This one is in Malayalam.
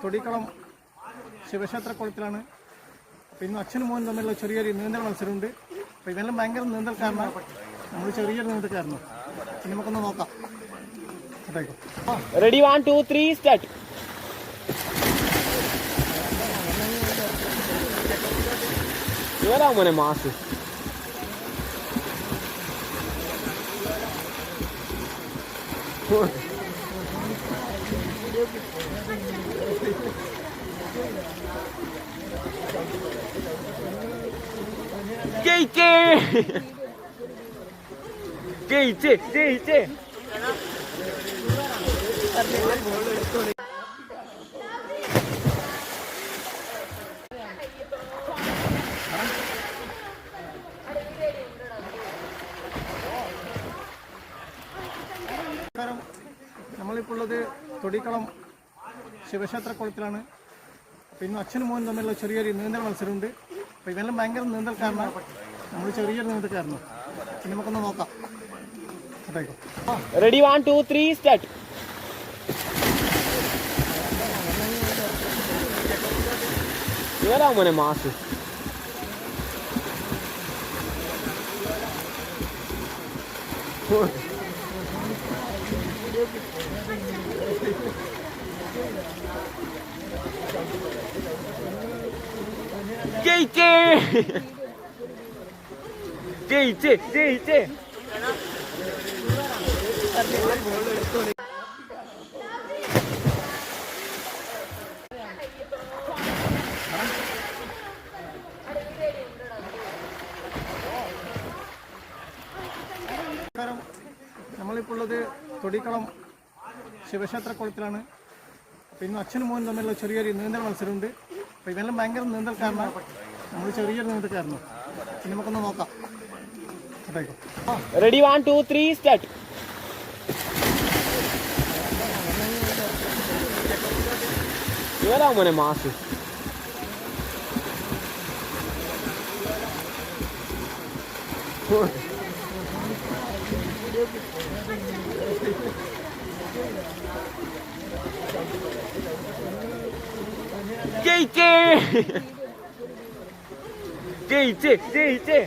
തൊടിക്കളം ശിവക്ഷേത്രക്കുളത്തിലാണ്. അപ്പോൾ ഇന്ന് അച്ഛനും മോനും തമ്മിലുള്ള ചെറിയൊരു നീന്തൽ മത്സരമുണ്ട്. അപ്പോൾ ഇവനെല്ലാം ഭയങ്കര നീന്തൽക്കാരനാണ്, നമ്മൾ ചെറിയൊരു നീന്തൽക്കാരനാണ്. ഇനി നമുക്കൊന്ന് നോക്കാം. Ready 1 2 3 start. ഇവരാ മോനെ മാസ്. ജയിച്ചേ ജയിച്ചേ ജയിച്ചേ. നമ്മളിപ്പോൾ ഉള്ളത് തൊടിക്കളം ശിവക്ഷേത്രക്കുളത്തിലാണ്. അപ്പോൾ ഇന്ന് അച്ഛനും മോനും തമ്മിലുള്ള ചെറിയൊരു നീന്തൽ മത്സരമുണ്ട്. അപ്പോൾ ഇവനെല്ലാം ഭയങ്കര നീന്തൽക്കാരനാണ്, നമ്മൾ ചെറിയൊരു നീന്തൽക്കാരനാണ്. ഇനി നമുക്കൊന്ന് നോക്കാം. Ready 1 2 3 start. ഇവരാ മോനെ മാസ്. ജയിച്ചേ ജയിച്ചേ ജയിച്ചേ. നമ്മളിപ്പോൾ ഉള്ളത് തൊടിക്കളം ശിവക്ഷേത്രക്കുളത്തിലാണ്. അപ്പോൾ ഇന്ന് അച്ഛനും മോനും തമ്മിലുള്ള ചെറിയൊരു നീന്തൽ മത്സരമുണ്ട്. അപ്പോൾ ഇവനെല്ലാം ഭയങ്കര നീന്തൽക്കാരനാണ്, നമ്മൾ ചെറിയൊരു നീന്തൽക്കാരനാണ്. ഇനി നമുക്കൊന്ന് നോക്കാം. Ready 1 2 3 start. ഇവരാ മോനെ മാസ്. ജയിച്ചേ ജയിച്ചേ ജയിച്ചേ.